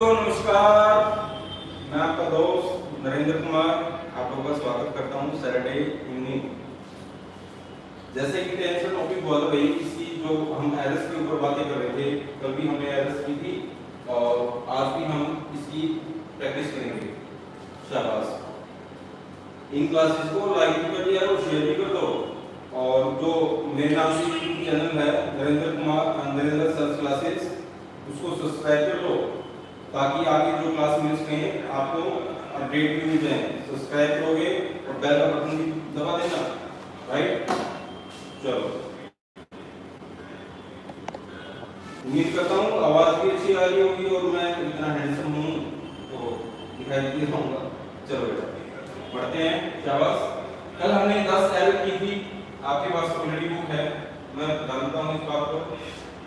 तो नमस्कार, मैं आपका दोस्त नरेंद्र कुमार आप लोगों का स्वागत करता हूँ सैटरडे इवनिंग। जैसे कि टेंस का टॉपिक हुआ था भाई, इसकी जो हम एरर्स के ऊपर बातें कर रहे थे, कल भी हमने एरर्स की थी और आज भी हम इसकी प्रैक्टिस करेंगे। शाबाश। इन क्लासेस को लाइक भी कर दिया और शेयर भी कर दो। और जो मेरे नाम से यूट्यूब चैनल है नरेंद्र सर क्लासेस, उसको सब्सक्राइब कर लो ताकि आगे जो क्लास मिल सके आपको अपडेट भी मिल जाए। सब्सक्राइब करोगे और बेल का बटन भी दबा देना, राइट। चलो, उम्मीद करता हूँ आवाज भी अच्छी आ रही होगी और मैं इतना हैंडसम हूँ तो दिखाई दे रहूँगा। चलो बेटा पढ़ते हैं। शाबाश। कल हमने 10 एरर की थी, आपके पास ऑलरेडी बुक है, मैं जानता हूँ इस बात को।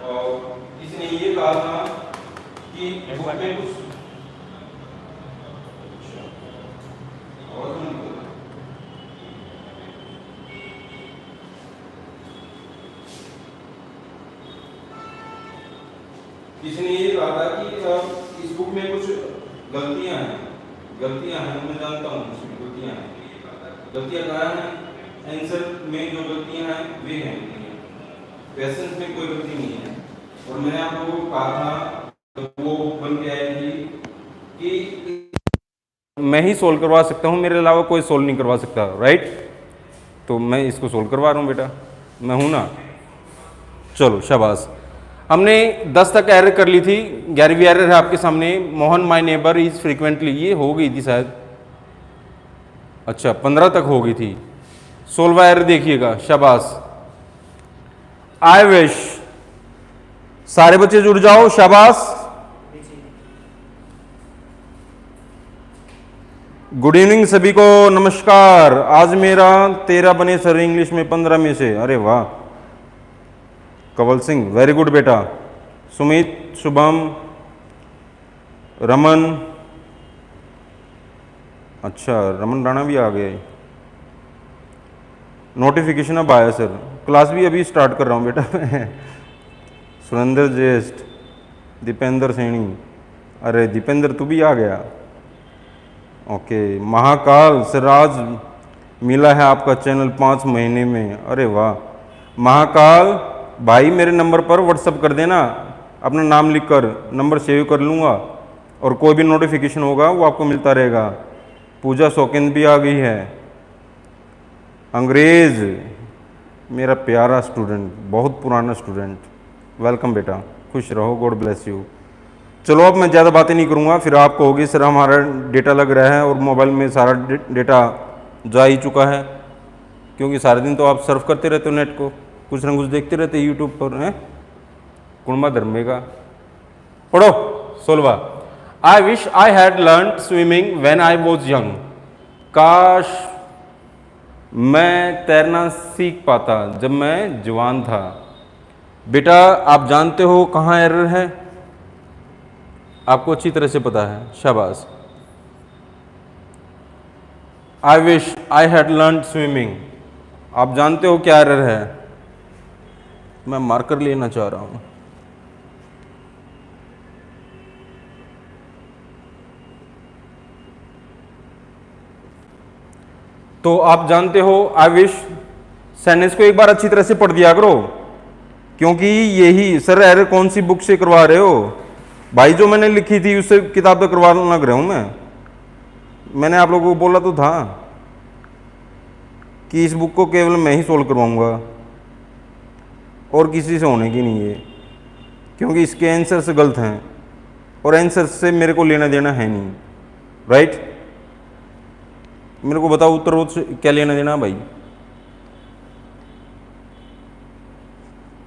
और इसने ये कहा था कि बुक में कुछ इसने ये कहा था कि इस बुक में कुछ गलतियां हैं, मैं जानता हूँ इसमें गलतियां हैं। गलतियां कहाँ हैं? आंसर में जो गलतियां हैं वे हैं, क्वेश्चन में कोई गलती नहीं है। और मैंने आप लोगों को कहा था वो बन के आई थी कि मैं ही सोल्व करवा सकता हूँ, मेरे अलावा कोई सोल्व नहीं करवा सकता, राइट। तो मैं इसको सोल्व करवा रहा हूँ बेटा, मैं हूँ ना। चलो शाबाश। हमने 10 तक एरर कर ली थी, 11वीं एरर है आपके सामने। Mohan my neighbour is frequently, ये हो गई थी शायद, अच्छा 15 तक हो गई थी। 16वां एरर देखिएगा, शाबाश। आई विश, सारे बच्चे जुड़ जाओ, शाबाश। गुड इवनिंग सभी को, नमस्कार। आज मेरा 13 बने सर इंग्लिश में 15 में से, अरे वाह। कवल सिंह, वेरी गुड बेटा। सुमित, शुभम, रमन, अच्छा रमन राणा भी आ गए। नोटिफिकेशन अब आया सर, क्लास भी अभी स्टार्ट कर रहा हूँ बेटा सुरेंद्र ज्येष्ठ, दीपेंद्र सैनी, अरे दीपेंद्र तू भी आ गया, ओके। महाकाल, सिराज मिला है आपका चैनल 5 महीने में, अरे वाह। महाकाल भाई मेरे नंबर पर व्हाट्सअप कर देना, अपना नाम लिखकर, नंबर सेव कर लूँगा और कोई भी नोटिफिकेशन होगा वो आपको मिलता रहेगा। पूजा शौकीन भी आ गई है। अंग्रेज मेरा प्यारा स्टूडेंट, बहुत पुराना स्टूडेंट, वेलकम बेटा, खुश रहो, गॉड ब्लेस यू। चलो अब मैं ज़्यादा बातें नहीं करूँगा, फिर आपको होगी सर हमारा डेटा लग रहा है और मोबाइल में सारा डेटा जा ही चुका है, क्योंकि सारे दिन तो आप सर्फ करते रहते हो नेट को, कुछ ना कुछ देखते रहते यूट्यूब पर, हैं। कुर्मा धर्मे का पढ़ो। 16वां, I wish I had learn swimming when I was young, काश मैं तैरना सीख पाता जब मैं जवान था। बेटा आप जानते हो कहाँ एरर है, आपको अच्छी तरह से पता है, शाबाश। आई wish I had learn swimming, आप जानते हो क्या एरर है। मैं मार्कर लेना चाह रहा हूं। तो आप जानते हो आई विश सेंटेंस को एक बार अच्छी तरह से पढ़ दिया करो, क्योंकि यही सर एरर कौन सी बुक से करवा रहे हो भाई, जो मैंने लिखी थी उससे किताब तो करवा लग रहा हूं मैंने आप लोगों को बोला तो था कि इस बुक को केवल मैं ही सोल्व करवाऊंगा और किसी से होने की नहीं है, क्योंकि इसके आंसर्स गलत हैं और आंसर से मेरे को लेना देना है नहीं, राइट। मेरे को बताओ उत्तर से क्या लेना देना भाई।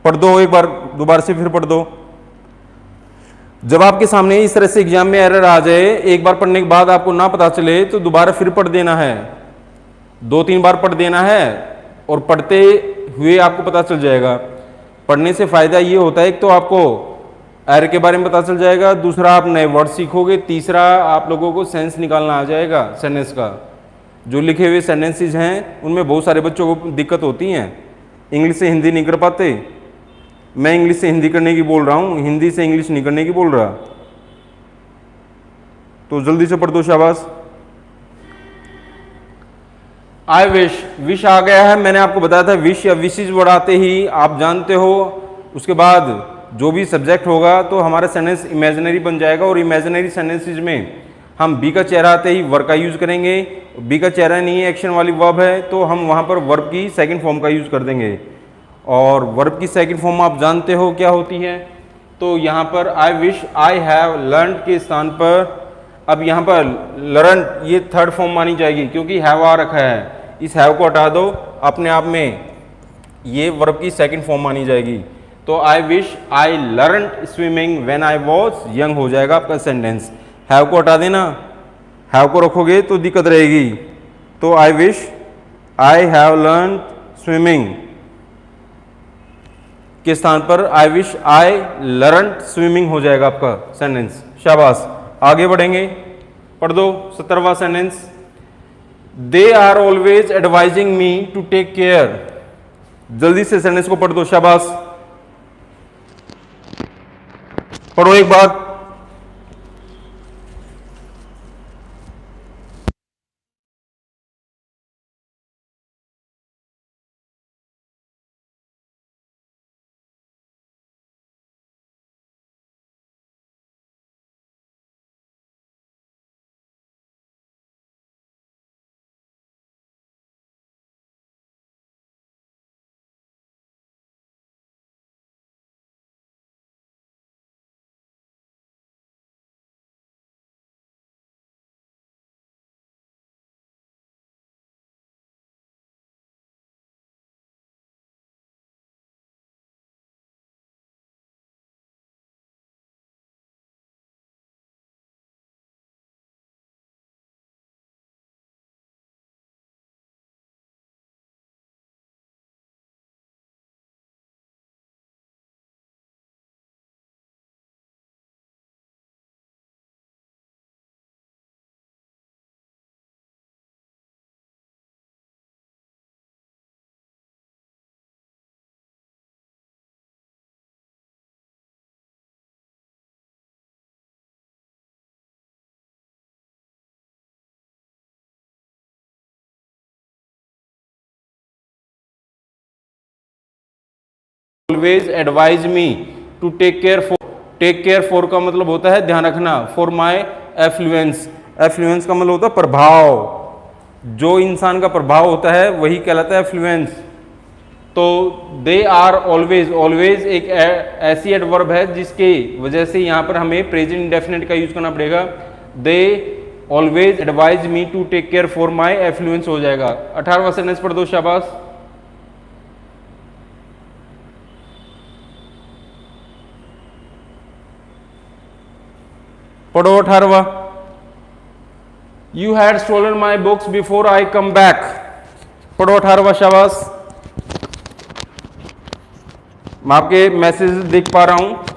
पढ़ दो एक बार, दोबारा से फिर पढ़ दो। जब आपके सामने इस तरह से एग्जाम में एरर आ जाए, एक बार पढ़ने के बाद आपको ना पता चले तो दोबारा फिर पढ़ देना है, 2-3 बार पढ़ देना है और पढ़ते हुए आपको पता चल जाएगा। पढ़ने से फायदा ये होता है, एक तो आपको एरर के बारे में पता चल जाएगा, दूसरा आप नए वर्ड सीखोगे, तीसरा आप लोगों को सेंस निकालना आ जाएगा सेंटेंस का। जो लिखे हुए सेंटेंसेज हैं उनमें बहुत सारे बच्चों को दिक्कत होती हैं, इंग्लिश से हिंदी नहीं कर पाते, मैं इंग्लिश से हिंदी करने की बोल रहा हूँ, हिंदी से इंग्लिश नहीं करने की बोल रहा। तो जल्दी से पढ़ दो, शाबाश। आई विश, विश आ गया है, मैंने आपको बताया था विश या विशेज वर्ड आते ही आप जानते हो उसके बाद जो भी सब्जेक्ट होगा तो हमारा सेंटेंस इमेजिनरी बन जाएगा, और इमेजिनरी सेंटेंसेज में हम बी का चेहरा आते ही वर्ब का यूज करेंगे। बी का चेहरा नहीं है, एक्शन वाली वर्ब है, तो हम वहां पर वर्ब की सेकंड फॉर्म का यूज कर देंगे। और वर्ब की सेकंड फॉर्म आप जानते हो क्या होती है। तो यहाँ पर I wish I have learn के स्थान पर अब यहाँ पर लर्न ये थर्ड फॉर्म मानी जाएगी, क्योंकि हैव आ रखा है, इस हैव को हटा दो, अपने आप में ये वर्ब की सेकंड फॉर्म मानी जाएगी। तो I wish I learn swimming when I was young हो जाएगा आपका सेंटेंस। हैव को हटा देना, हैव को रखोगे तो दिक्कत रहेगी। तो I wish I have learn swimming के स्थान पर I wish I learn swimming हो जाएगा आपका सेंटेंस। शाबाश, आगे बढ़ेंगे, पढ़ दो 17वां sentence. They are always advising me to take care, जल्दी से सेंटेंस को पढ़ दो, शाबाश, पढ़ो एक बार। Always advise me to take care for, take care for का मतलब होता है ध्यान रखना, फॉर माई एफ्लुएंस, एफ्लुएंस का मतलब होता है प्रभाव, जो इंसान का प्रभाव होता है वही कहलाता है एफ्लुएंस। तो दे आर ऑलवेज, ऑलवेज एक ऐसी एडवर्ब है जिसके वजह से यहां पर हमें प्रेजेंट इंडेफिनिट का यूज करना पड़ेगा। They always advise me to take care for my affluence हो जाएगा। 18वां सेंटेंस पढ़ दो, शाबाश, पढ़ो 18वां। You had stolen my books before I come back, पढ़ो 18वां, शाबाश, मैं आपके मैसेज देख पा रहा हूं।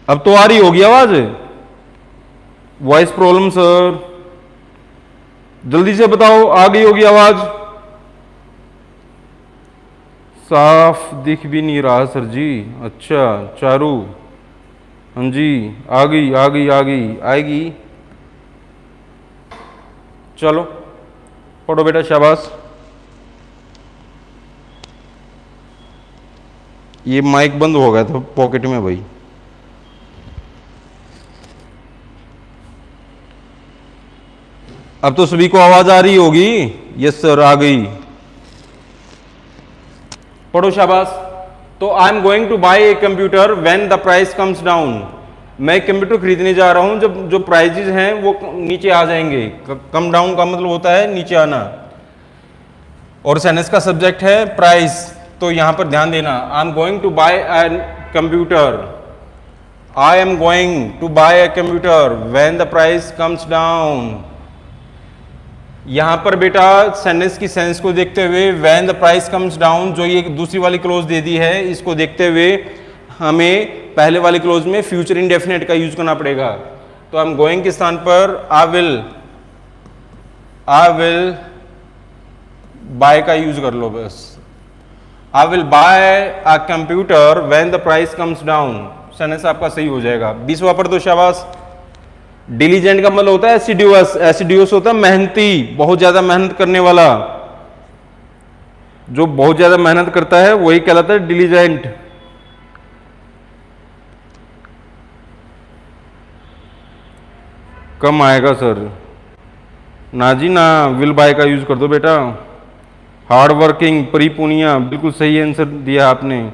अब तो आ रही होगी आवाज, वॉइस प्रॉब्लम सर, जल्दी से बताओ आ गई होगी आवाज। साफ दिख भी नहीं रहा सर जी। अच्छा चारू, हाँ जी आ गई आ गई आ गई, आएगी। चलो पढ़ो बेटा, शाबाश। ये माइक बंद हो गया था पॉकेट में भाई। अब तो सभी को आवाज आ रही होगी। यस सर आ गई। पढ़ो शाबाश। तो I am going to buy a computer when the price comes down. मैं कंप्यूटर खरीदने जा रहा हूं जब जो प्राइजेज हैं वो नीचे आ जाएंगे। कम डाउन का मतलब होता है नीचे आना, और सेंटेंस का सब्जेक्ट है प्राइस। तो यहां पर ध्यान देना, I am going to buy a computer, I am going to buy a computer when the price comes down. यहां पर बेटा सेंटेंस की सेंस को देखते हुए when the price comes down, जो ये दूसरी वाली क्लोज दे दी है, इसको देखते हुए हमें पहले वाली क्लोज में फ्यूचर इंडेफिनेट का यूज करना पड़ेगा। तो आई एम गोइंग के स्थान पर आई विल बाय का यूज कर लो बस। I will buy a computer when the price comes down, sentence आपका सही हो जाएगा। 20वां पर दो शाबाश। डिलीजेंट का मतलब होता है एसिड्यूअस। एसिड्यूअस होता है मेहनती, बहुत ज्यादा मेहनत करने वाला। जो बहुत ज्यादा मेहनत करता है वही कहलाता है डिलीजेंट। कम आएगा सर, ना जी ना, विल बाय का यूज कर दो बेटा। हार्ड वर्किंग, परिपुनिया, बिल्कुल सही आंसर दिया आपने।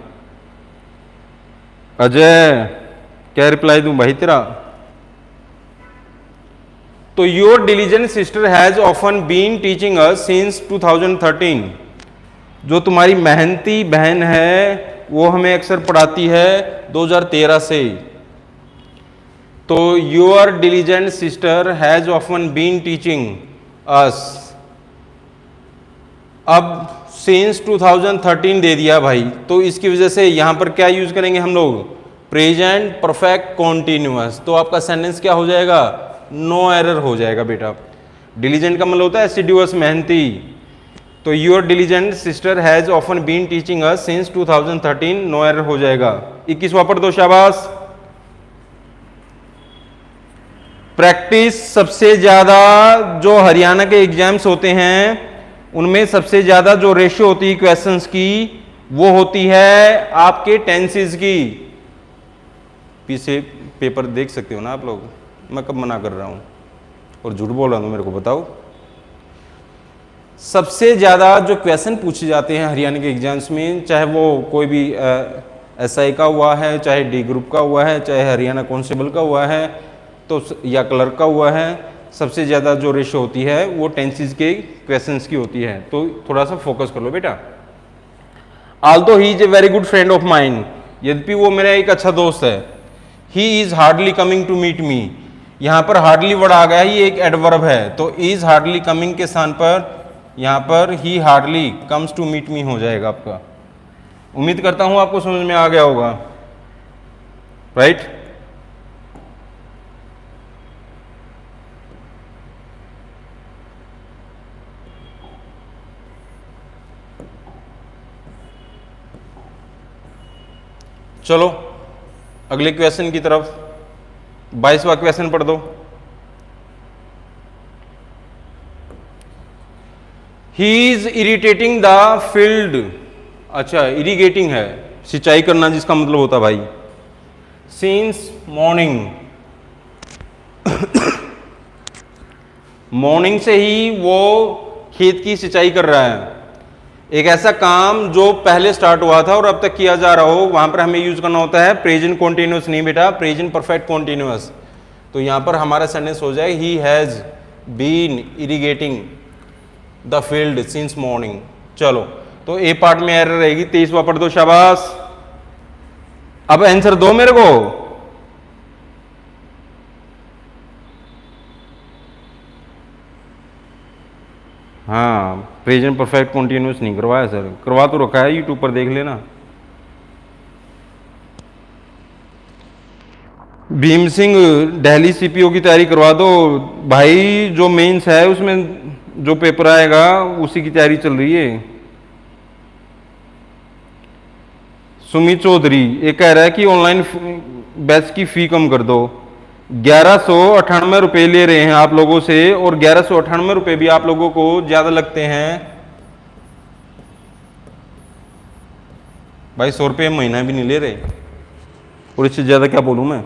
अजय क्या रिप्लाई दूं भाई तेरा? तो your diligent sister has often been teaching us since 2013। जो तुम्हारी मेहनती बहन है वो हमें अक्सर पढ़ाती है 2013 से। तो your diligent sister has often been teaching us. अब सिंस 2013 दे दिया भाई, तो इसकी वजह से यहां पर क्या यूज करेंगे हम लोग? Present perfect continuous. तो आपका सेंटेंस क्या हो जाएगा? नो एरर हो जाएगा बेटा। डिलीजेंट का मतलब होता है एसिड्यूअस, मेहनती। तो your diligent sister has often been teaching us since 2013, no error हो जाएगा। 21वां पर दो शाबाश। प्रैक्टिस सबसे ज्यादा जो हरियाणा के एग्जाम्स होते हैं उनमें सबसे ज्यादा जो रेशियो होती है क्वेश्चंस की वो होती है आपके टेंसेस की। पीछे पेपर देख सकते हो ना आप लोग, मैं कब मना कर रहा हूं और झूठ बोल रहा हूं मेरे को बताओ। सबसे ज्यादा जो क्वेश्चन पूछे जाते हैं हरियाणा के एग्जाम्स में, चाहे वो कोई भी एसआई का हुआ है, चाहे डी ग्रुप का हुआ है, चाहे हरियाणा कांस्टेबल का हुआ है, तो या क्लर्क का हुआ है, सबसे ज़्यादा जो रेशो होती है वो टेंसेस के क्वेश्चंस की होती है। तो थोड़ा सा फोकस कर लो बेटा। Although he is a very good friend of mine, यद्यपि वो मेरा एक अच्छा दोस्त है। He is hardly coming to meet me, यहाँ पर हार्डली वर्ड आ गया, ये एक एडवर्ब है। तो इज हार्डली कमिंग के स्थान पर यहाँ पर he hardly comes to meet me हो जाएगा आपका। उम्मीद करता हूं आपको समझ में आ गया होगा, राइट? चलो अगले क्वेश्चन की तरफ। 22वां क्वेश्चन पढ़ दो। He is irritating the field. अच्छा, इरिगेटिंग है, सिंचाई करना जिसका मतलब होता है भाई। सिंस मॉर्निंग, मॉर्निंग से ही वो खेत की सिंचाई कर रहा है। एक ऐसा काम जो पहले स्टार्ट हुआ था और अब तक किया जा रहा हो, वहां पर हमें यूज करना होता है प्रेजेंट कॉन्टिन्यूअस, नहीं बेटा, प्रेजेंट परफेक्ट कॉन्टिन्यूअस। तो यहां पर हमारा सेंटेंस हो जाए he has been irrigating the field since morning. चलो, तो ए पार्ट में एरर रहेगी। 23वां पढ़ दो, शाबाश। अब आंसर दो मेरे को। हाँ, प्रेजेंट परफेक्ट कॉन्टिन्यूअस नहीं करवाया सर, करवा तो रखा है, यूट्यूब पर देख लेना। भीम सिंह दिल्ली सीपीओ की तैयारी करवा दो भाई, जो मेंस है उसमें जो पेपर आएगा उसी की तैयारी चल रही है। सुमित चौधरी ये कह रहा है कि ऑनलाइन बैच की फी कम कर दो। 1198 रुपये ले रहे हैं आप लोगों से, और 1198 रुपये भी आप लोगों को ज्यादा लगते हैं भाई। 100 रुपये महीना भी नहीं ले रहे, और इससे ज्यादा क्या बोलूं मैं।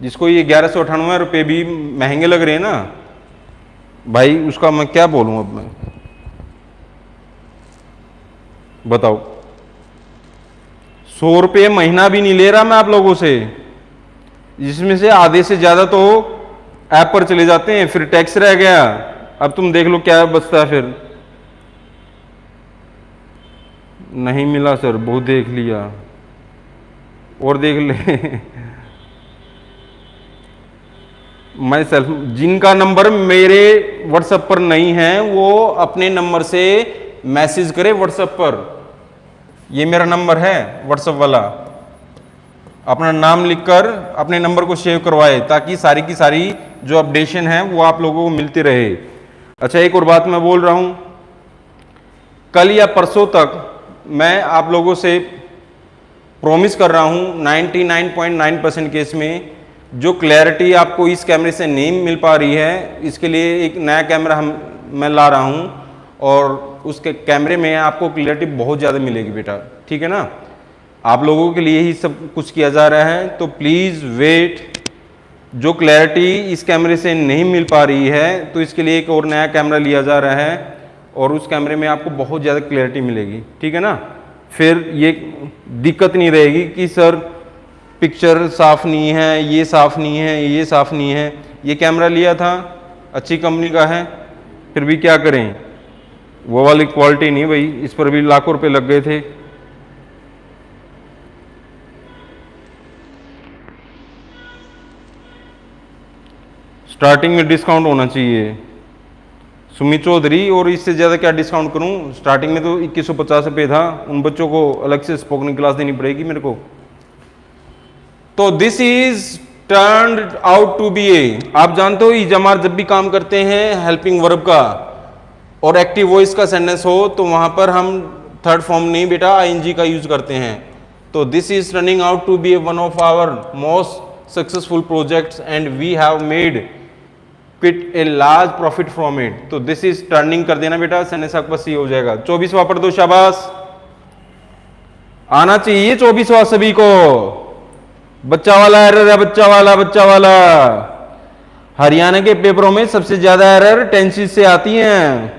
जिसको ये 1198 रुपये भी महंगे लग रहे हैं ना भाई, उसका मैं क्या बोलूं अब मैं, बताओ। 100 रुपये महीना भी नहीं ले रहा मैं आप लोगों से, जिसमें से आधे से ज्यादा तो ऐप पर चले जाते हैं, फिर टैक्स रह गया। अब तुम देख लो क्या बचता है फिर। नहीं मिला सर, बहुत देख लिया और देख ले। मैं सेल्फ, जिनका नंबर मेरे व्हाट्सएप पर नहीं है वो अपने नंबर से मैसेज करे व्हाट्सएप पर। ये मेरा नंबर है व्हाट्सएप वाला, अपना नाम लिखकर अपने नंबर को सेव करवाए, ताकि सारी की सारी जो अपडेशन है वो आप लोगों को मिलती रहे। अच्छा, एक और बात मैं बोल रहा हूं, कल या परसों तक मैं आप लोगों से प्रॉमिस कर रहा हूं 99.9% केस में जो क्लैरिटी आपको इस कैमरे से नहीं मिल पा रही है, इसके लिए एक नया कैमरा मैं ला रहा हूं, और उसके कैमरे में आपको क्लैरिटी बहुत ज़्यादा मिलेगी बेटा, ठीक है ना। आप लोगों के लिए ही सब कुछ किया जा रहा है, तो प्लीज़ वेट। जो क्लैरिटी इस कैमरे से नहीं मिल पा रही है तो इसके लिए एक और नया कैमरा लिया जा रहा है, और उस कैमरे में आपको बहुत ज़्यादा क्लैरिटी मिलेगी, ठीक है ना। फिर ये दिक्कत नहीं रहेगी कि सर पिक्चर साफ़ नहीं है, ये साफ़ नहीं है, ये साफ़ नहीं है। ये कैमरा लिया था, अच्छी कंपनी का है, फिर भी क्या करें, वो वाली क्वालिटी नहीं भाई, इस पर भी लाखों रुपए लग गए थे। स्टार्टिंग में डिस्काउंट होना चाहिए सुमित चौधरी, और इससे ज़्यादा क्या डिस्काउंट करूं। स्टार्टिंग में तो 2150 रुपये था, उन बच्चों को अलग से स्पोकन क्लास देनी पड़ेगी मेरे को। तो this is turned out to be a, आप जानते हो ईजमार जब भी काम करते हैं हेल्पिंग वर्ब का और एक्टिव वॉइस का सेंटेंस हो, तो वहां पर हम थर्ड फॉर्म नहीं बेटा आईएनजी का यूज करते हैं। तो this is turning out to be one of our most successful projects and we have made quite a large profit from it. तो दिस इज टर्निंग कर देना बेटा, सेंटेंस आपका सही हो जाएगा। 24वां पढ़ दो, शाबाश। आना चाहिए 24वां सभी को। बच्चा वाला एरर है, बच्चा वाला। हरियाणा के पेपरों में सबसे ज्यादा एरर टेंसेस से आती हैं,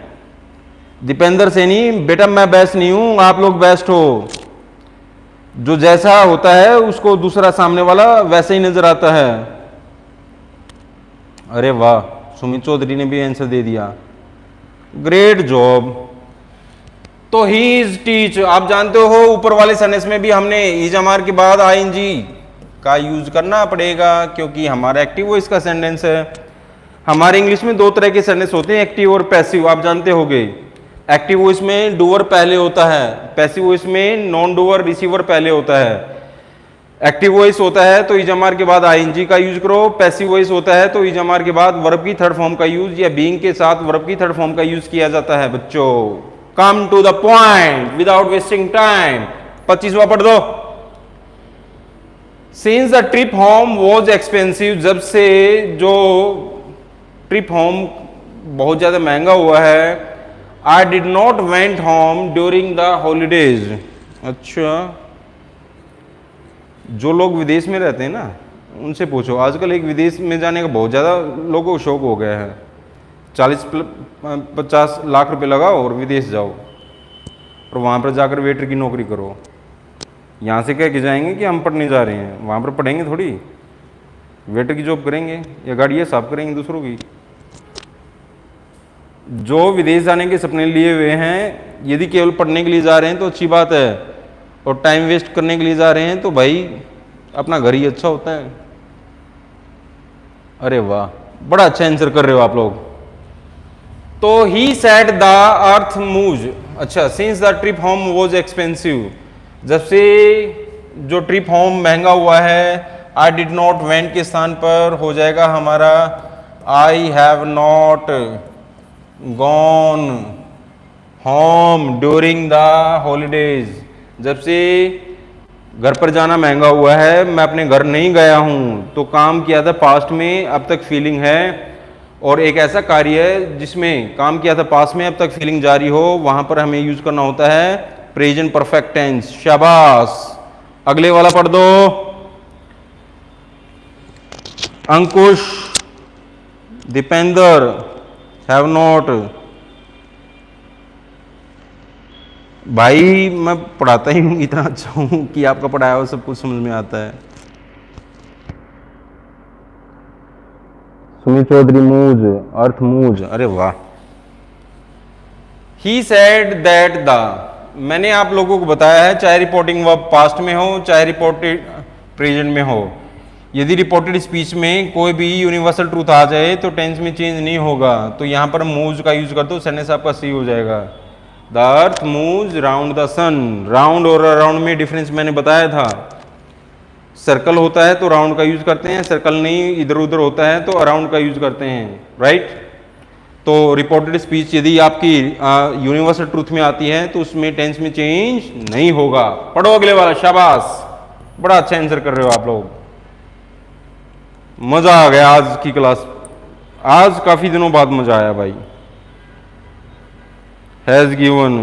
दीपेंद्र से नहीं बेटा। मैं बेस्ट नहीं हूं, आप लोग बेस्ट हो। जो जैसा होता है उसको दूसरा सामने वाला वैसे ही नजर आता है। अरे वाह, सुमित चौधरी ने भी आंसर दे दिया, ग्रेट जॉब। तो ही इज टीच, आप जानते हो ऊपर वाले सेंटेंस में भी हमने इज हमार के बाद आईएनजी का यूज करना पड़ेगा, क्योंकि हमारा एक्टिव वॉइस का सेंटेंस है। हमारे इंग्लिश में दो तरह के सेंटेंस होते हैं, एक्टिव और पैसिव, आप जानते होंगे। एक्टिव वॉइस में डूअर पहले होता है, पैसिव वॉइस में नॉन डूअर रिसीवर पहले होता है। एक्टिव वॉइस होता है तो इजमार के बाद आईएनजी का यूज करो, पैसिव वॉइस होता है तो इजमार के बाद वर्ब की थर्ड फॉर्म का यूज या बीइंग के साथ वर्ब की थर्ड फॉर्म का यूज किया जाता है। बच्चों come to the point without wasting time. 25वां पढ़ दो। Since the trip home was expensive, जब से जो ट्रिप होम बहुत ज्यादा महंगा हुआ है। I did not went home during the holidays. अच्छा, जो लोग विदेश में रहते हैं ना उनसे पूछो, आजकल एक विदेश में जाने का बहुत ज़्यादा लोगों को शौक हो गया है। 40-50 लाख रुपए लगाओ और विदेश जाओ और वहाँ पर जाकर वेटर की नौकरी करो। यहाँ से कह के जाएंगे कि हम पढ़ने जा रहे हैं, वहाँ पर पढ़ेंगे थोड़ी, वेटर की जॉब करेंगे या गाड़ियाँ साफ करेंगे दूसरों की। जो विदेश जाने के सपने लिए हुए हैं, यदि केवल पढ़ने के लिए जा रहे हैं तो अच्छी बात है, और टाइम वेस्ट करने के लिए जा रहे हैं तो भाई अपना घर ही अच्छा होता है। अरे वाह, बड़ा अच्छा आंसर कर रहे हो आप लोग। तो he said the earth moves. अच्छा, since the trip home was expensive, जब से जो ट्रिप होम महंगा हुआ है। आई डिड नॉट वेंट के स्थान पर हो जाएगा हमारा I have not gone home during the holidays. जब से घर पर जाना महंगा हुआ है, मैं अपने घर नहीं गया हूं, तो काम किया था पास्ट में, अब तक फीलिंग है। और एक ऐसा कार्य है जिसमें काम किया था पास्ट में, अब तक फीलिंग जारी हो, वहां पर हमें यूज करना होता है प्रेजेंट परफेक्ट टेंस। शाबाश। अगले वाला पढ़ दो। अंकुश, दीपेंद्र, हैव नॉट। भाई मैं पढ़ाता ही इतना अच्छा हूं कि आपका पढ़ाया हुआ सब कुछ समझ में आता है। सुमित चौधरी, मूज, अर्थ मूज, अरे वाह। ही सेड दैट द, मैंने आप लोगों को बताया है चाहे रिपोर्टिंग वर्ब पास्ट में हो चाहे रिपोर्टेड प्रेजेंट में हो, यदि रिपोर्टेड स्पीच में कोई भी यूनिवर्सल ट्रूथ आ जाए तो टेंस में चेंज नहीं होगा। तो यहां पर मूव्स का यूज कर दो, सेंटेंस आपका सही हो जाएगा। The earth moves round the sun. Round और अराउंड में डिफरेंस मैंने बताया था। सर्कल होता है तो राउंड का यूज करते हैं, सर्कल नहीं इधर उधर होता है तो अराउंड का यूज करते हैं, राइट। तो रिपोर्टेड स्पीच यदि आपकी यूनिवर्सल ट्रूथ में आती है तो उसमें टेंस में चेंज नहीं होगा। पढ़ो अगले वाला। शाबाश, बड़ा अच्छा आंसर कर रहे हो आप लोग, मजा आ गया आज की क्लास। आज काफी दिनों बाद मजा आया भाई। हैज गिवन,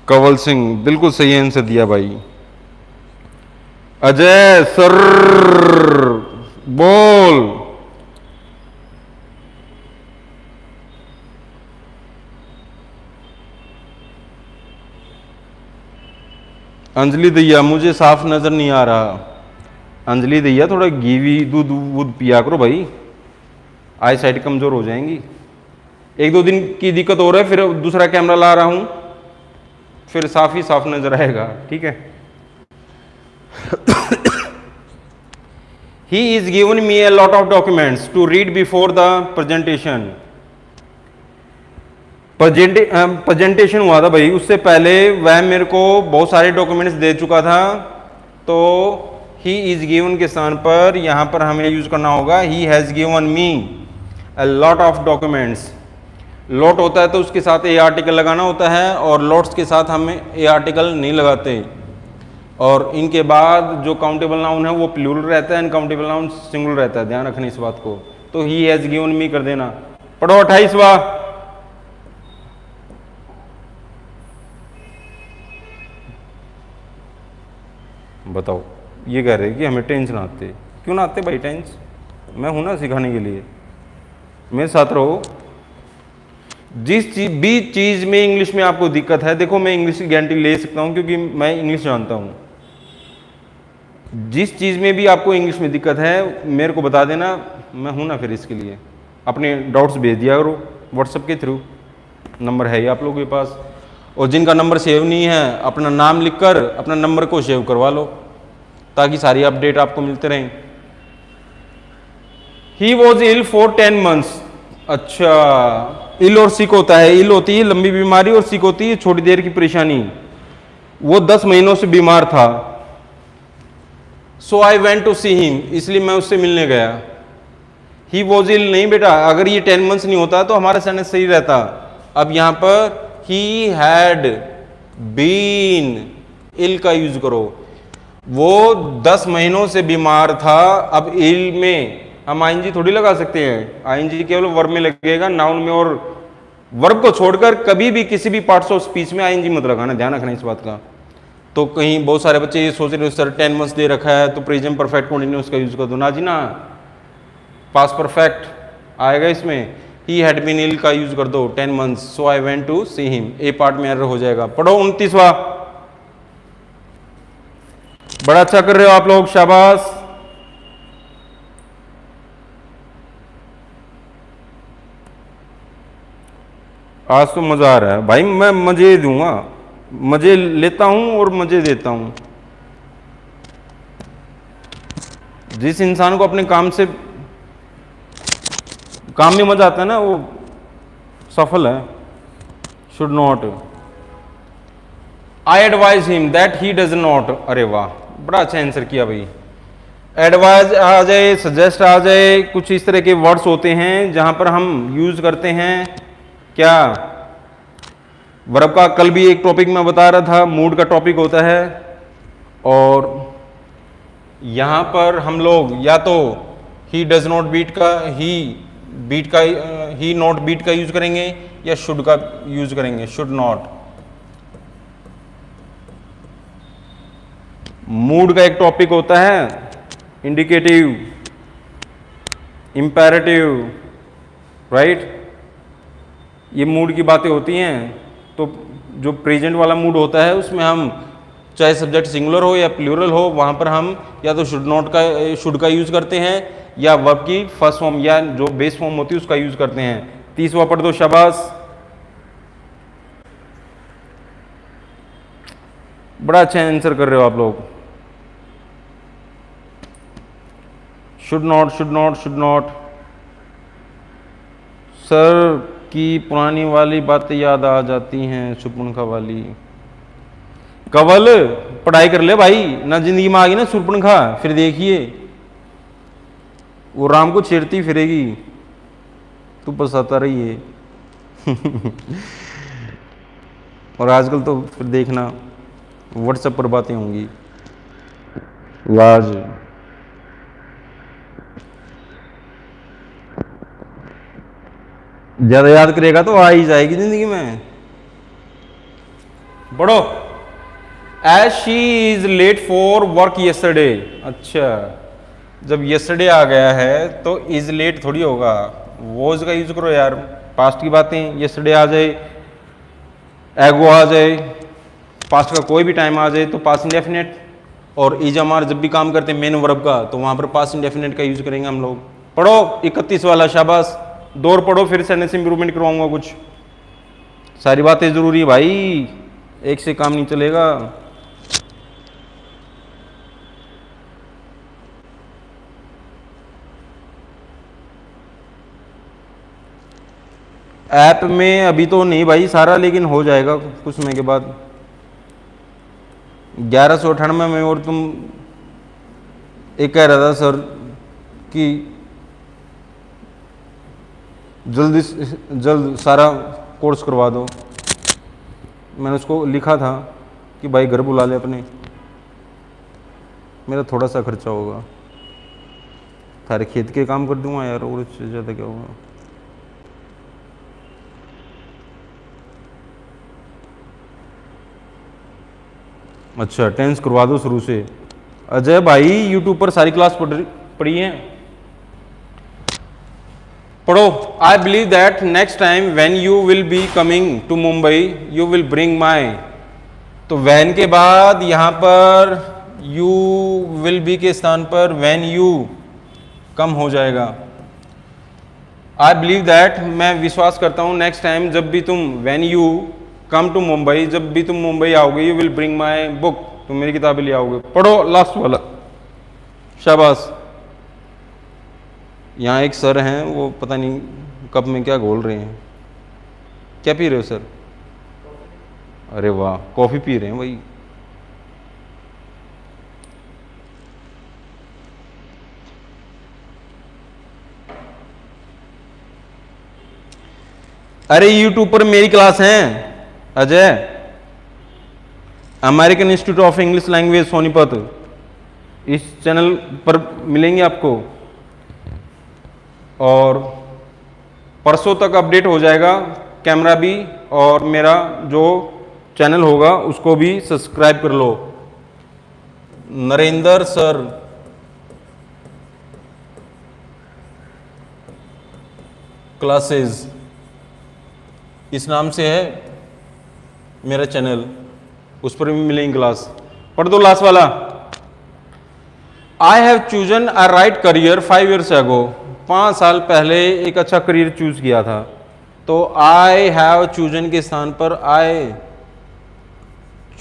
कंवल सिंह बिल्कुल सही आंसर दिया भाई। अजय सर बोल। अंजलि दैया, मुझे साफ नजर नहीं आ रहा। अंजलि दैया थोड़ा घी दूध वूध पिया करो भाई, आई साइड कमजोर हो जाएंगी। एक दो दिन की दिक्कत हो रहा है, फिर दूसरा कैमरा ला रहा हूं, फिर साफ ही साफ नजर आएगा, ठीक है। He is given me a lot of documents to read before the presentation. Presentation हुआ था भाई, उससे पहले वह मेरे को बहुत सारे डॉक्यूमेंट्स दे चुका था। तो he is given के स्थान पर यहां पर हमें यूज करना होगा he has given me a lot of documents. Lot होता है तो उसके साथ ए आर्टिकल लगाना होता है, और लॉट्स के साथ हमें ए आर्टिकल नहीं लगाते। और इनके बाद जो काउंटेबल नाउन है वो प्लूरल रहता है, अनकाउंटेबल नाउन सिंगुलर रहता है, ध्यान रखना इस बात को। तो ही हैज गिवन मी कर देना। पढ़ो 28वां। बताओ, ये कह रहे कि हमें टेंस ना आते। क्यों ना आते भाई टेंस? मैं हूं ना सिखाने के लिए, मेरे साथ रहो। जिस भी चीज में इंग्लिश में आपको दिक्कत है, देखो मैं इंग्लिश की गारंटी ले सकता हूं क्योंकि मैं इंग्लिश जानता हूं। जिस चीज में भी आपको इंग्लिश में दिक्कत है मेरे को बता देना, मैं हूं ना फिर इसके लिए। अपने डाउट्स भेज दिया करो व्हाट्सएप के थ्रू, नंबर है ही आप लोगों के पास। और जिनका नंबर सेव नहीं है, अपना नाम लिखकर अपना नंबर को सेव करवा लो ताकि सारी अपडेट आपको मिलते रहें। He was ill for 10 months। अच्छा, इल और सिक होता है, इल होती है लंबी बीमारी और सिक होती है छोटी देर की परेशानी। वो 10 महीनों से बीमार था। So I went to see him, इसलिए मैं उससे मिलने गया। ही वॉज इल नहीं बेटा, अगर ये 10 months नहीं होता तो हमारा सेंटेंस सही रहता। अब यहां पर ही हैड बीन, इल का यूज करो। वो 10 महीनों से बीमार था। अब इल में हम आईएनजी थोड़ी लगा सकते हैं, आईएनजी केवल वर्ब में लगेगा, नाउन में। और वर्ब को छोड़कर कभी भी किसी भी पार्ट्स ऑफ स्पीच में आईएनजी मत लगाना, ध्यान रखना इस बात का। तो कहीं बहुत सारे बच्चे ये सोच रहे हो सर 10 months दे रखा है तो प्रेजेंट परफेक्ट कंटीन्यूअस का यूज कर दो ना जी ना, पास्ट परफेक्ट आएगा इसमें। ही हैड बीन इल का यूज कर दो 10 months, so I went to see him. A part में एरर हो जाएगा। पढ़ो 29वां। बड़ा अच्छा कर रहे हो आप लोग, शाबाश। आज तो मजा आ रहा है भाई, मैं मजे दूंगा, मजे लेता हूं और मजे देता हूं। जिस इंसान को अपने काम में मजा आता है ना वो सफल है। Should not, I advise him that he does not. अरे वाह, बड़ा अच्छा आंसर किया भाई। एडवाइज आ जाए, सजेस्ट आ जाए, कुछ इस तरह के वर्ड्स होते हैं जहां पर हम यूज करते हैं क्या, वर्ब का कल भी एक टॉपिक मैं बता रहा था, मूड का टॉपिक होता है। और यहां पर हम लोग या तो ही डज नॉट बीट का ही नॉट बीट का यूज करेंगे या शुड का यूज करेंगे, शुड नॉट। मूड का एक टॉपिक होता है इंडिकेटिव, इंपेरेटिव, राइट, ये मूड की बातें होती हैं। तो जो प्रेजेंट वाला मूड होता है उसमें हम चाहे सब्जेक्ट सिंगुलर हो या प्लूरल हो, वहां पर हम या तो शुड का यूज करते हैं या वर्ब की फर्स्ट फॉर्म या जो बेस फॉर्म होती है उसका यूज करते हैं। 30वां पढ़ दो, शाबाश, बड़ा अच्छा आंसर कर रहे हो आप लोग। Should not, should not, should not. Sir की पुरानी वाली बातें याद आ जाती हैं, सुर्पणखा वाली। कवल पढ़ाई कर ले भाई, ना जिंदगी में आ गई ना सुर्पणखा, फिर देखिए वो राम को छेड़ती फिरेगी, तू पछताता रही है। और आजकल तो फिर देखना व्हाट्सएप पर बातें होंगी। लाज ज्यादा याद करेगा तो आ ही जाएगी जिंदगी में। पढ़ो, as she is late for work yesterday. अच्छा, जब येस्टरडे आ गया है तो इज लेट थोड़ी होगा, वॉज का यूज करो यार। पास्ट की बातें, येस्टरडे आ जाए, एगो आ जाए, पास्ट का कोई भी टाइम आ जाए तो पास्ट इंडेफिनेट। और इज हमारा जब भी काम करते हैं मेन वर्ब का तो वहां पर पास्ट इंडेफिनेट का यूज करेंगे हम लोग। पढ़ो 31 वाला, शाबाश, दौर पढ़ो, फिर सेंटेंस इंप्रूवमेंट करवाऊंगा कुछ। सारी बातें जरूरी है भाई, एक से काम नहीं चलेगा। ऐप में अभी तो नहीं भाई सारा, लेकिन हो जाएगा कुछ समय के बाद। 1198 में। और तुम एक कह रहा था सर कि जल्द सारा कोर्स करवा दो। मैंने उसको लिखा था कि भाई घर बुला ले अपने, मेरा थोड़ा सा खर्चा होगा, सारे खेत के काम कर दूंगा यार, और इससे ज़्यादा क्या होगा। अच्छा, टेंस करवा दो शुरू से। अजय भाई यूट्यूब पर सारी क्लास पढ़ी है, पढ़ो। I believe that next time when you will be coming to Mumbai you will bring my. तो वैन के बाद यहां पर यू विल बी के स्थान पर व्हेन यू कम हो जाएगा। आई बिलीव दैट, मैं विश्वास करता हूं, नेक्स्ट टाइम जब भी तुम when you come to Mumbai, जब भी तुम मुंबई आओगे, you will bring my book, तुम मेरी किताबें ले आओगे। पढ़ो लास्ट वाला, शाबाश। यहाँ एक सर हैं, वो पता नहीं कप में क्या घोल रहे हैं। क्या पी रहे हो सर? अरे वाह, कॉफ़ी पी रहे हैं भाई। अरे यूट्यूब पर मेरी क्लास है Ajay, American institute of English language Sonipat, इस चैनल पर मिलेंगे आपको। और परसों तक अपडेट हो जाएगा कैमरा भी, और मेरा जो चैनल होगा उसको भी सब्सक्राइब कर लो। नरेंद्र सर क्लासेस, इस नाम से है मेरा चैनल, उस पर भी मिलेंगे क्लास। पढ़ दो लास्ट वाला। I have chosen a right career 5 years ago। 5 साल पहले एक अच्छा करियर चूज किया था। तो आई हैव चूजन के स्थान पर आई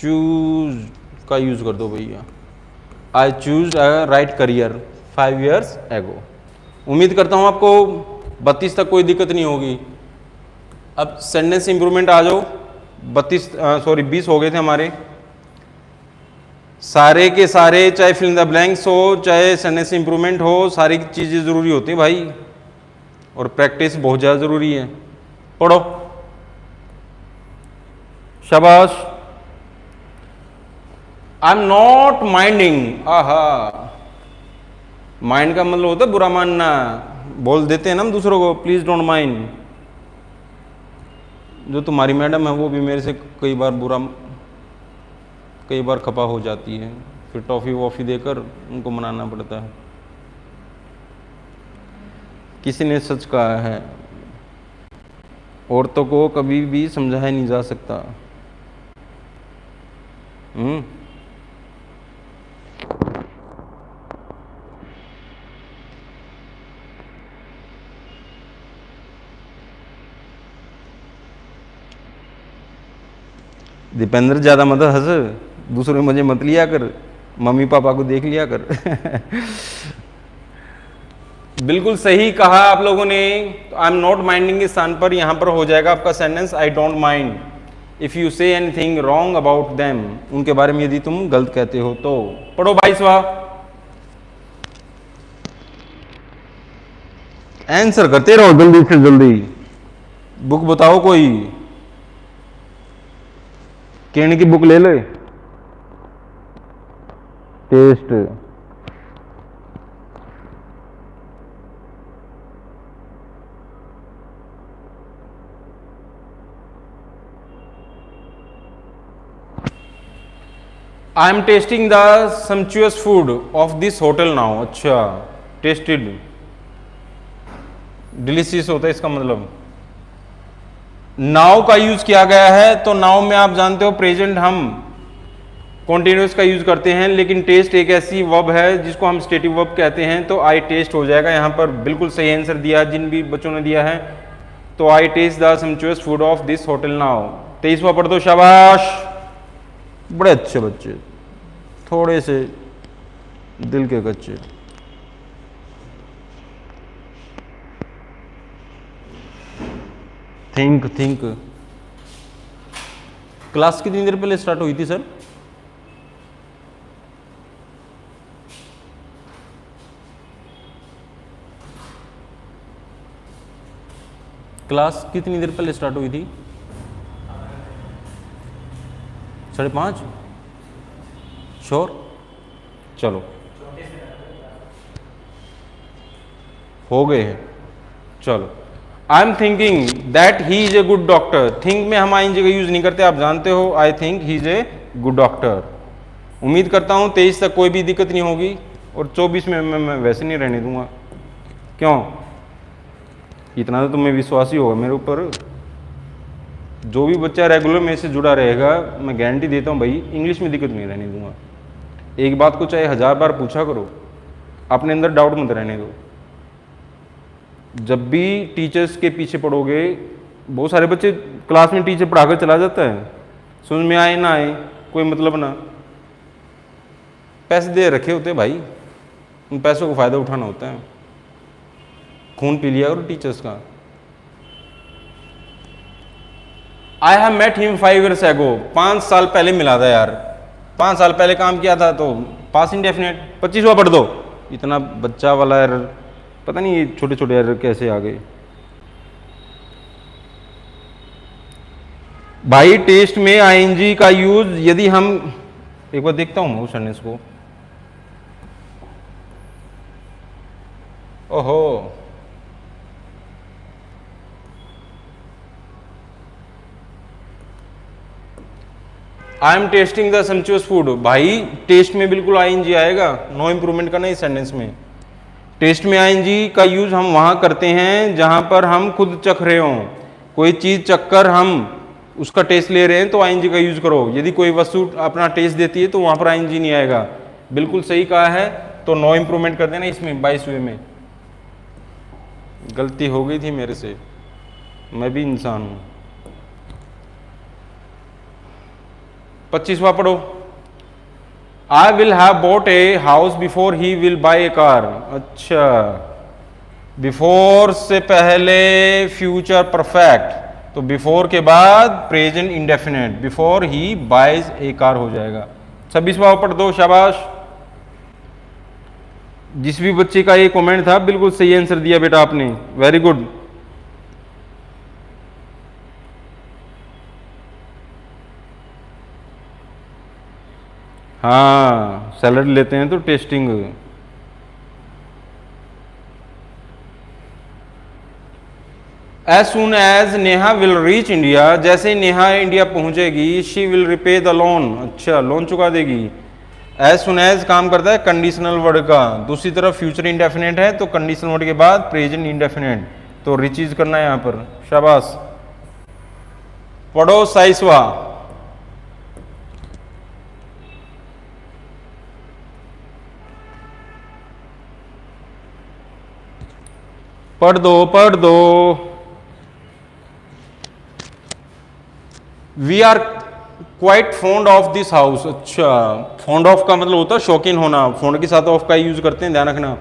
चूज का यूज कर दो भैया। I choose a right career 5 years ago। उम्मीद करता हूं आपको 32 तक कोई दिक्कत नहीं होगी। अब सेंटेंस इंप्रूवमेंट आ जाओ। 20 हो गए थे हमारे। सारे के सारे, चाहे फिल इन द ब्लैंक्स हो, चाहे सेंटेंस इंप्रूवमेंट हो, सारी चीजें जरूरी होती है भाई, और प्रैक्टिस बहुत ज्यादा जरूरी है। पढ़ो, शाबाश। आई एम नॉट माइंडिंग, आहा, माइंड का मतलब होता है बुरा मानना। बोल देते हैं ना हम दूसरों को, प्लीज डोंट माइंड। जो तुम्हारी मैडम है वो भी मेरे से कई बार खपा हो जाती है, फिर टॉफ़ी वॉफ़ी देकर उनको मनाना पड़ता है। किसी ने सच कहा है, औरतों को कभी भी समझाया नहीं जा सकता। दीपेंद्र ज्यादा मत हंस, दूसरे मुझे मत लिया कर, मम्मी पापा को देख लिया कर। बिल्कुल सही कहा आप लोगों ने। आई एम नॉट माइंडिंग के स्थान पर यहां पर हो जाएगा आपका sentence I don't mind if you say anything wrong about them, उनके बारे में यदि तुम गलत कहते हो तो। पढ़ो 22वां, आंसर करते रहो जल्दी से जल्दी। बुक बताओ कोई, किरण की बुक ले ले। Taste, I am tasting the sumptuous food of this hotel now. अच्छा, टेस्टेड, डिलीशियस होता है इसका मतलब। नाउ का यूज किया गया है, तो नाउ में आप जानते हो प्रेजेंट हम कॉन्टिन्यूस का यूज करते हैं, लेकिन टेस्ट एक ऐसी वर्ब है जिसको हम स्टेटिव वर्ब कहते हैं, तो आई टेस्ट हो जाएगा यहां पर। बिल्कुल सही आंसर दिया जिन भी बच्चों ने दिया है, तो I taste the sumptuous food of this hotel now. 23वां पढ़ दो, शाबाश, बड़े अच्छे बच्चे, थोड़े से दिल के कच्चे। थिंक। क्लास कितनी देर पहले स्टार्ट हुई थी सर? क्लास कितनी देर पहले स्टार्ट हुई थी? 5:30? श्योर? चलो, हो गए हैं, चलो। I am thinking that he is a good doctor. Think में हम आईएनजी का यूज नहीं करते, आप जानते हो। I think he is a good doctor. उम्मीद करता हूं 23 तक कोई भी दिक्कत नहीं होगी, और 24 में मैं वैसे नहीं रहने दूंगा। क्यों? इतना तो तुम्हें विश्वास ही होगा मेरे ऊपर। जो भी बच्चा रेगुलर मेरे से जुड़ा रहेगा, मैं गारंटी देता हूँ भाई, इंग्लिश में दिक्कत नहीं रहने दूंगा। एक बात को चाहे 1000 बार पूछा करो, अपने अंदर डाउट मत रहने दो। जब भी टीचर्स के पीछे पढ़ोगे, बहुत सारे बच्चे क्लास में टीचर पढ़ाकर चला जाता है, समझ में आए ना आए कोई मतलब ना, पैसे दे रखे होते भाई, उन पैसों को फायदा उठाना होता है। खून पी लिया करो टीचर्स का। I have met him 5 years ago। 5 साल पहले मिला था यार, 5 साल पहले काम किया था, तो पास इंडेफिनेट। 25वां पढ़ दो। इतना बच्चा वाला एरर, पता नहीं ये छोटे छोटे एरर कैसे आ गए भाई। टेस्ट में आईएनजी का यूज यदि हम, एक बार देखता हूं मैं उस सेंटेंस को। ओहो, I am tasting the sumptuous food. भाई टेस्ट में बिल्कुल आईएनजी आएगा, नो इंप्रूवमेंट का नहीं सेंटेंस में। टेस्ट में आईएनजी का यूज हम वहां करते हैं जहां पर हम खुद चख रहे हों। कोई चीज चखकर हम उसका टेस्ट ले रहे हैं तो आईएनजी का यूज करो। यदि कोई वस्तु अपना टेस्ट देती है तो वहां पर आईएनजी नहीं आएगा। बिल्कुल सही कहा है, तो नो इंप्रूवमेंट कर देना इसमें। 22वें में गलती हो गई थी मेरे से, मैं भी इंसान हूं। 25वां पढ़ो। I will have bought a house before he will buy a car. अच्छा, बिफोर से पहले फ्यूचर परफेक्ट, तो बिफोर के बाद present indefinite, before he buys a car हो जाएगा। 26वां पढ़ दो, शाबाश। जिस भी बच्चे का ये कमेंट था बिल्कुल सही आंसर दिया बेटा आपने, वेरी गुड। हाँ, सैलड लेते हैं तो tasting. As soon as Neha will reach India, जैसे ही नेहा इंडिया पहुंचेगी, she will repay the loan, अच्छा लोन चुका देगी। एज सुन एज काम करता है कंडीशनल वर्ड का, दूसरी तरफ फ्यूचर इंडेफिनेट है तो कंडीशनल वर्ड के बाद प्रेजेंट इंडेफिनेट, तो रिचीज करना है यहां पर, शाबाश। पढ़ो 27वां। पढ़ दो पढ़ दो। We are quite fond of this house, अच्छा फॉन्ड ऑफ का मतलब होता है शौकीन होना, फॉन्ड के साथ ऑफ का यूज करते हैं, ध्यान रखना।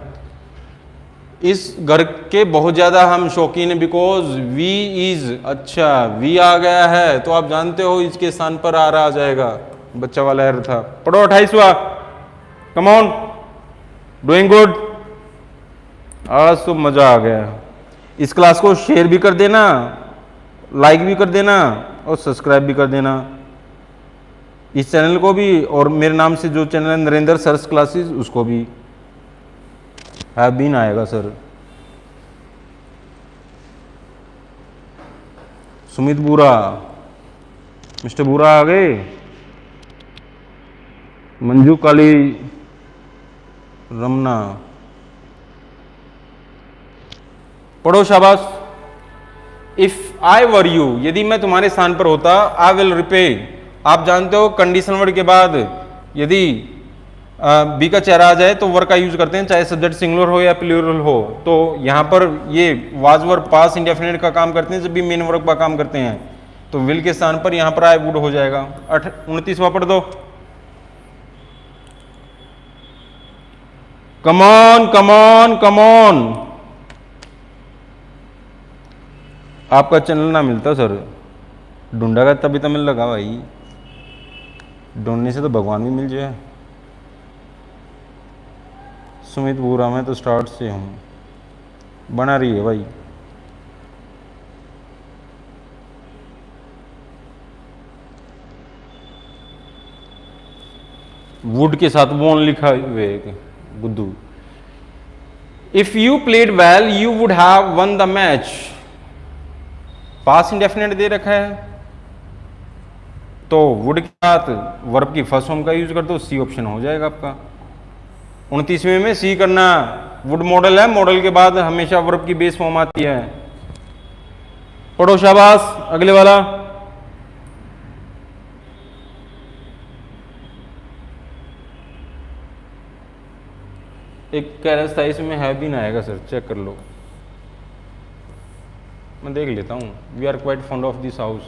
इस घर के बहुत ज्यादा हम शौकीन है, बिकॉज वी इज, अच्छा वी आ गया है तो आप जानते हो इसके स्थान पर आ रहा जाएगा, बच्चा वाला एरर था। पढ़ो 28वां, कम ऑन, डूइंग गुड। आज तो मजा आ गया। इस क्लास को शेयर भी कर देना, लाइक भी कर देना और सब्सक्राइब भी कर देना इस चैनल को भी, और मेरे नाम से जो चैनल है नरेंद्र सर्स क्लासेस उसको भी। हैव बीन आएगा सर। सुमित बुरा, मिस्टर बुरा आ गए। मंजू काली रमना, पढ़ो शाबाश। इफ आई वर यू, यदि मैं तुम्हारे स्थान पर होता, आई विल रिपे, आप जानते हो कंडीशनल वर्ड के बाद यदि बी का चेहरा आ जाए तो वर्ब का यूज करते हैं, चाहे सब्जेक्ट सिंगुलर हो या प्लूरल हो। तो यहां पर ये वाज वर्ब पास इंडेफिनिट का काम करते हैं जब भी मेन वर्ब का काम करते हैं, तो विल के स्थान पर यहां पर आई वुड हो जाएगा। 29वां पढ़ दो, कमॉन कमॉन कमॉन। आपका चैनल ना मिलता सर, ढूंढा का तभी तो मिल लगा भाई, ढूंढने से तो भगवान भी मिल जाए। सुमित बुरा, मैं तो स्टार्ट से हूं, बना रही है भाई। वुड के साथ वोन लिखा हुए Guddu. If you played well you would have won the match, past indefinite दे रखा है तो वुड के साथ वर्ब की फर्स्ट फॉर्म का यूज कर दो, सी ऑप्शन हो जाएगा आपका। 29वें में सी करना, वुड मॉडल है, मॉडल के बाद हमेशा वर्ब की बेस फॉर्म आती है। पढ़ो शाबाश, अगले वाला। एक कह रहा था इसमें है भी ना आएगा सर, चेक कर लो, मैं देख लेता हूँ। We are quite fond of this house,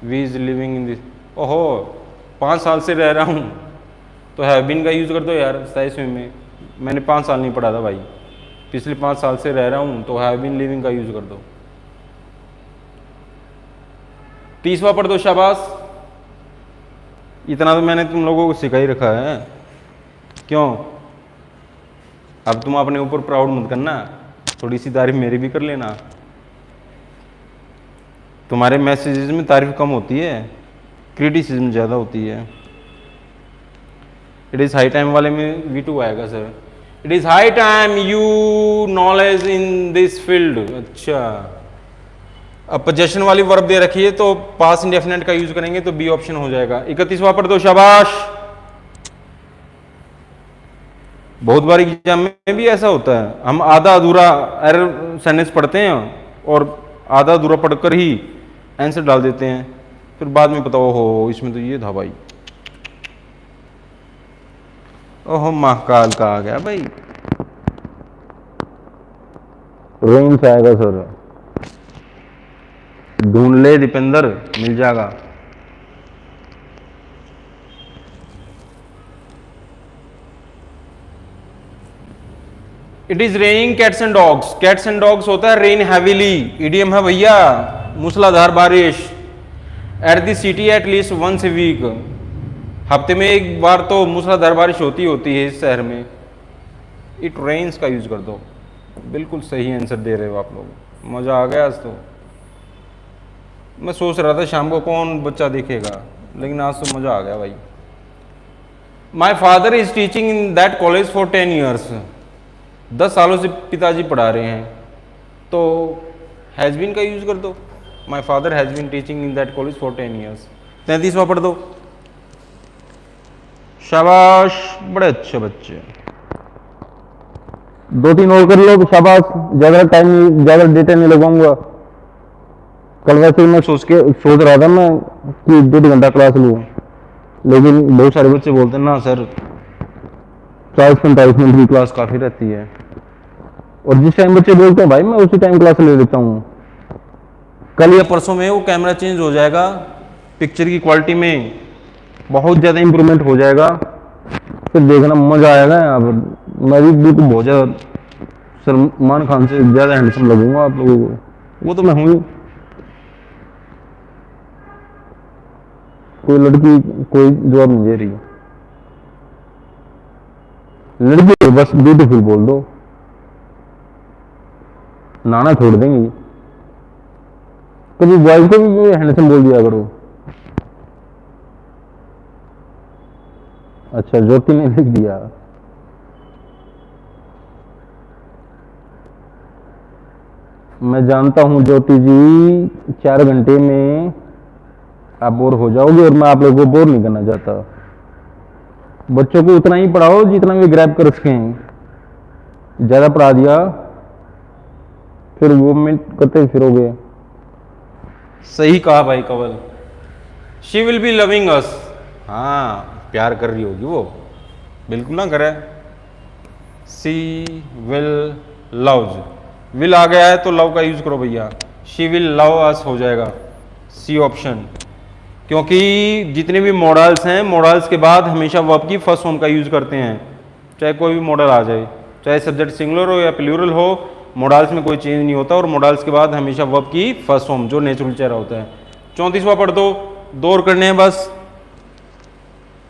we is living in this, ओहो 5 साल से रह रहा हूँ तो हैव बीन का यूज कर दो यार। 27वें में मैंने 5 साल नहीं पढ़ा था भाई, पिछले 5 साल से रह रहा हूँ तो हैव बीन लिविंग का यूज कर दो। 30वां पढ़ दो शाबाश। इतना तो मैंने तुम लोगों को सिखा ही रखा है, क्यों? अब तुम अपने ऊपर प्राउड मत करना, थोड़ी सी तारीफ मेरी भी कर लेना। तुम्हारे मैसेजेस में तारीफ कम होती है, क्रिटिसिज्म ज़्यादा होती है। इट इज़ हाई टाइम वाले में V2 आएगा sir. It is high time you knowledge in this field, अच्छा अब पोजेशन वाली वर्ब दे रखी है तो पास इंडेफिनेट का यूज करेंगे तो बी ऑप्शन हो जाएगा। 31वां पढ़ दो शाबाश। बहुत बार एग्जाम में भी ऐसा होता है, हम आधा अधूरा एरर सेंटेंस पढ़ते हैं और आधा अधूरा पढ़कर ही आंसर डाल देते हैं, फिर बाद में पता हो इसमें तो ये था भाई, ओहो महाकाल का आ गया भाई। रेंज आएगा सर, ढूंढ ले दीपेंद्र, मिल जाएगा। It is raining cats and dogs, cats and dogs होता है रेन हैवीली, इडियम है भैया, मूसलाधार बारिश। At the city at least once a week, हफ्ते में एक बार तो मूसलाधार बारिश होती है इस शहर में। इट रेन्स का यूज कर दो। बिल्कुल सही आंसर दे रहे हो आप लोग, मजा आ गया आज तो। मैं सोच रहा था शाम को कौन बच्चा देखेगा, लेकिन आज तो मजा आ गया भाई। My father is teaching in that college for 10 years. 10 सालों से पिताजी पढ़ा रहे हैं, तो हैज़ बीन का यूज कर दो। My father has been teaching in that college for 10 years. 33वां पढ़ दो। शाबाश, बड़े अच्छे बच्चे। 2-3 और कर लो, शाबाश। ज़्यादा टाइम, ज़्यादा डेटा नहीं लगाऊंगा। कल वैसे मैं सोच रहा था मैं कि 1.5 घंटा क्लास लूँ, लेकिन बहुत सारे बच्चे बोलते हैं ना सर 40-45 मिनट की क्लास काफ़ी रहती है। और जिस टाइम बच्चे बोलते हैं भाई मैं उसी टाइम क्लास ले लेता हूँ। कल या परसों में वो कैमरा चेंज हो जाएगा, पिक्चर की क्वालिटी में बहुत ज़्यादा इम्प्रूवमेंट हो जाएगा, फिर देखना मज़ा आएगा। यहाँ पर मैं भी बिल्कुल बहुत ज़्यादा सलमान खान से ज़्यादा हैंडसम लगूंगा आप लोगों को। वो तो मैं हूँ ही। कोई लड़की कोई जवाब नहीं दे रही। लड़की को बस ब्यूटीफुल बोल दो, नाना छोड़ देंगी। कभी बॉयज को भी हैंडसम बोल दिया करो। अच्छा, ज्योति ने लिख दिया। मैं जानता हूं ज्योति जी 4 घंटे में आप बोर हो जाओगे, और मैं आप लोगों को बोर नहीं करना चाहता। बच्चों को उतना ही पढ़ाओ जितना वे ग्रैब कर सकें। ज़्यादा पढ़ा दिया फिर वो मिनट करते फिरोगे। सही कहा भाई Kawal. She will be loving us. हाँ, प्यार कर रही होगी वो, बिल्कुल ना करे। सी विल लव्स, विल आ गया है तो लव का यूज करो भैया। शी विल लव अस हो जाएगा सी ऑप्शन, क्योंकि जितने भी मॉडल्स हैं, मॉडल्स के बाद हमेशा वर्ब की फर्स्ट फॉर्म का यूज करते हैं। चाहे कोई भी मॉडल आ जाए, चाहे सब्जेक्ट सिंगुलर हो या प्लूरल हो, मॉडल्स में कोई चेंज नहीं होता, और मॉडल्स के बाद हमेशा वर्ब की फर्स्ट फॉर्म जो नेचुरल चेहरा होता है। 34वां पढ़ दो, 2 और करने हैं बस।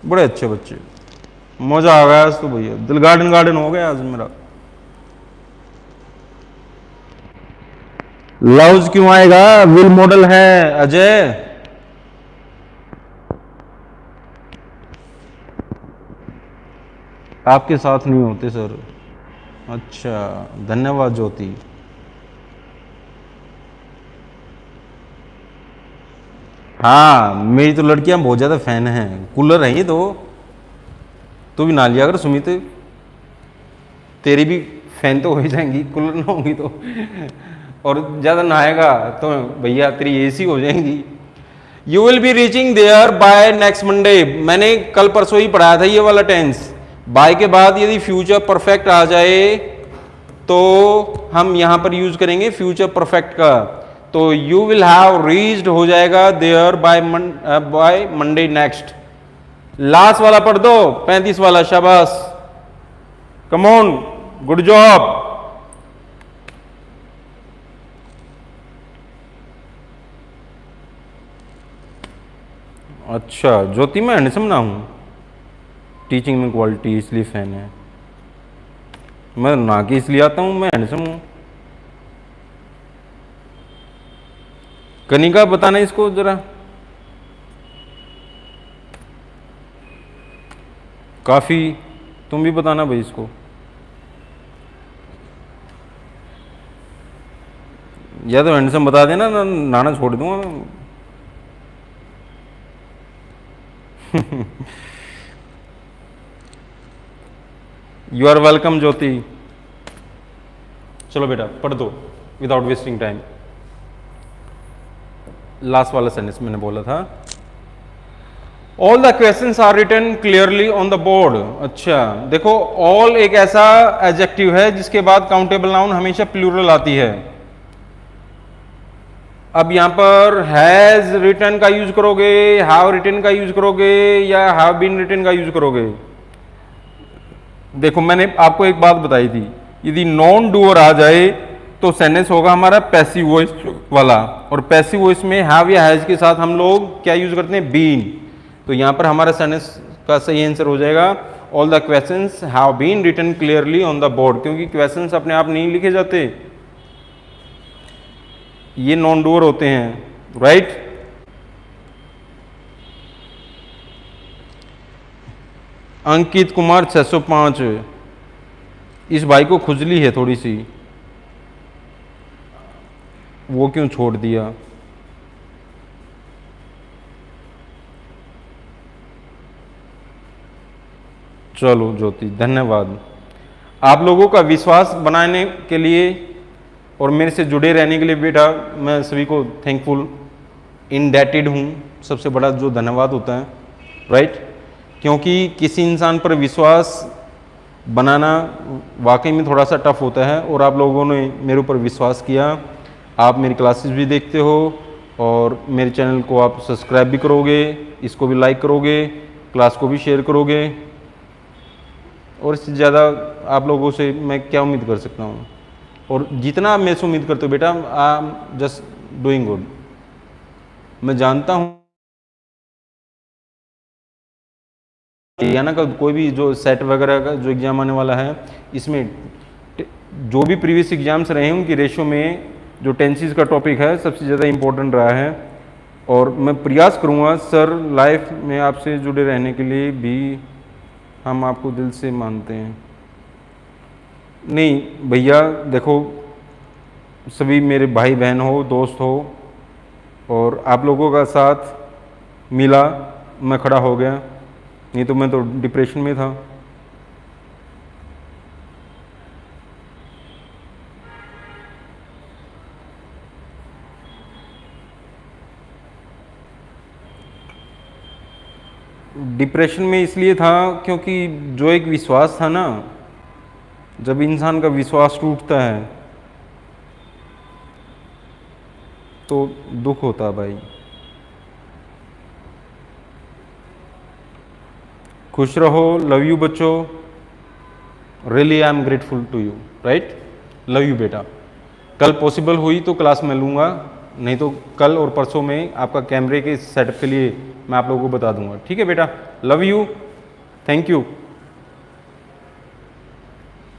बड़े अच्छे बच्चे, मजा आ गया आज तो भैया। दिल गार्डन गार्डन हो गया आज मेरा। लव्स क्यों आएगा? विल मॉडल है अजय। आपके साथ नहीं होते सर। अच्छा, धन्यवाद ज्योति। हाँ, मेरी तो लड़कियां बहुत ज़्यादा फैन हैं। कूलर है ये तो, तू भी ना लिया अगर सुमित, तेरी भी फैन तो हो ही जाएंगी, कूलर ना होगी तो। और ज़्यादा नहाएगा तो भैया तेरी एसी हो जाएंगी। You will be reaching there by next Monday. मैंने कल परसों ही पढ़ाया था ये वाला टेंस। बाय के बाद यदि फ्यूचर परफेक्ट आ जाए तो हम यहां पर यूज करेंगे फ्यूचर परफेक्ट का। तो यू विल हैव रीच्ड हो जाएगा there by Monday next. Last वाला पढ़ दो, 35 वाला। शाबाश, कम ऑन, गुड जॉब। अच्छा, ज्योति मैं हैंडसम ना हूं, टीचिंग में क्वालिटी इसलिए फैन है। मैं ना कि इसलिए आता हूं, मैं हैंडसम हूं। कनिका बताना इसको जरा। काफी, तुम भी बताना भाई इसको। या तो हैंडसम बता देना, नाना छोड़ दूंगा मैं। You are welcome Jyoti. चलो बेटा पढ़ दो विदाउट वेस्टिंग टाइम। लास्ट वाला सेंटेंस मैंने बोला था, all the questions are written clearly on the board. अच्छा देखो, ऑल एक ऐसा एडजेक्टिव है जिसके बाद काउंटेबल नाउन हमेशा प्लूरल आती है। अब यहां पर हैज रिटन का यूज करोगे, हैव रिटन का यूज करोगे, या हैव बीन रिटन का यूज करोगे? देखो मैंने आपको एक बात बताई थी, यदि नॉन डूअर आ जाए तो सेंटेंस होगा हमारा पैसिव वॉइस वाला, और पैसिव वॉइस में हैव या हैज के साथ हम लोग क्या यूज करते हैं? बीन। तो यहां पर हमारा सेंटेंस इसका सही आंसर हो जाएगा all the questions have been written clearly on the board, क्योंकि क्वेश्चंस अपने आप नहीं लिखे जाते, ये नॉन डूअर होते हैं, राइट। अंकित कुमार 605, इस भाई को खुजली है थोड़ी सी, वो क्यों छोड़ दिया? चलो ज्योति, धन्यवाद। आप लोगों का विश्वास बनाने के लिए और मेरे से जुड़े रहने के लिए बेटा मैं सभी को थैंकफुल इंडेटेड हूँ। सबसे बड़ा जो धन्यवाद होता है, राइट, क्योंकि किसी इंसान पर विश्वास बनाना वाकई में थोड़ा सा टफ होता है, और आप लोगों ने मेरे ऊपर विश्वास किया। आप मेरी क्लासेस भी देखते हो और मेरे चैनल को आप सब्सक्राइब भी करोगे, इसको भी लाइक करोगे, क्लास को भी शेयर करोगे, और इससे ज़्यादा आप लोगों से मैं क्या उम्मीद कर सकता हूँ। और जितना आप मेरे से उम्मीद करते हो बेटा, I am just doing good. मैं जानता हूँ हरियाणा का कोई भी जो सेट वगैरह का जो एग्ज़ाम आने वाला है, इसमें जो भी प्रीवियस एग्जाम्स रहे हैं उनकी रेशो में जो टेंसेस का टॉपिक है सबसे ज़्यादा इम्पोर्टेंट रहा है। और मैं प्रयास करूँगा सर लाइफ में आपसे जुड़े रहने के लिए भी, हम आपको दिल से मानते हैं। नहीं भैया देखो, सभी मेरे भाई बहन हो, दोस्त हो, और आप लोगों का साथ मिला मैं खड़ा हो गया, नहीं तो मैं तो डिप्रेशन में था। डिप्रेशन में इसलिए था क्योंकि जो एक विश्वास था ना, जब इंसान का विश्वास टूटता है तो दुख होता है भाई। खुश रहो, लव यू बच्चों, really I am grateful to you, right, love you बेटा। कल पॉसिबल हुई तो क्लास में लूँगा, नहीं तो कल और परसों में आपका कैमरे के सेटअप के लिए मैं आप लोगों को बता दूंगा, ठीक है बेटा। Love you, thank you.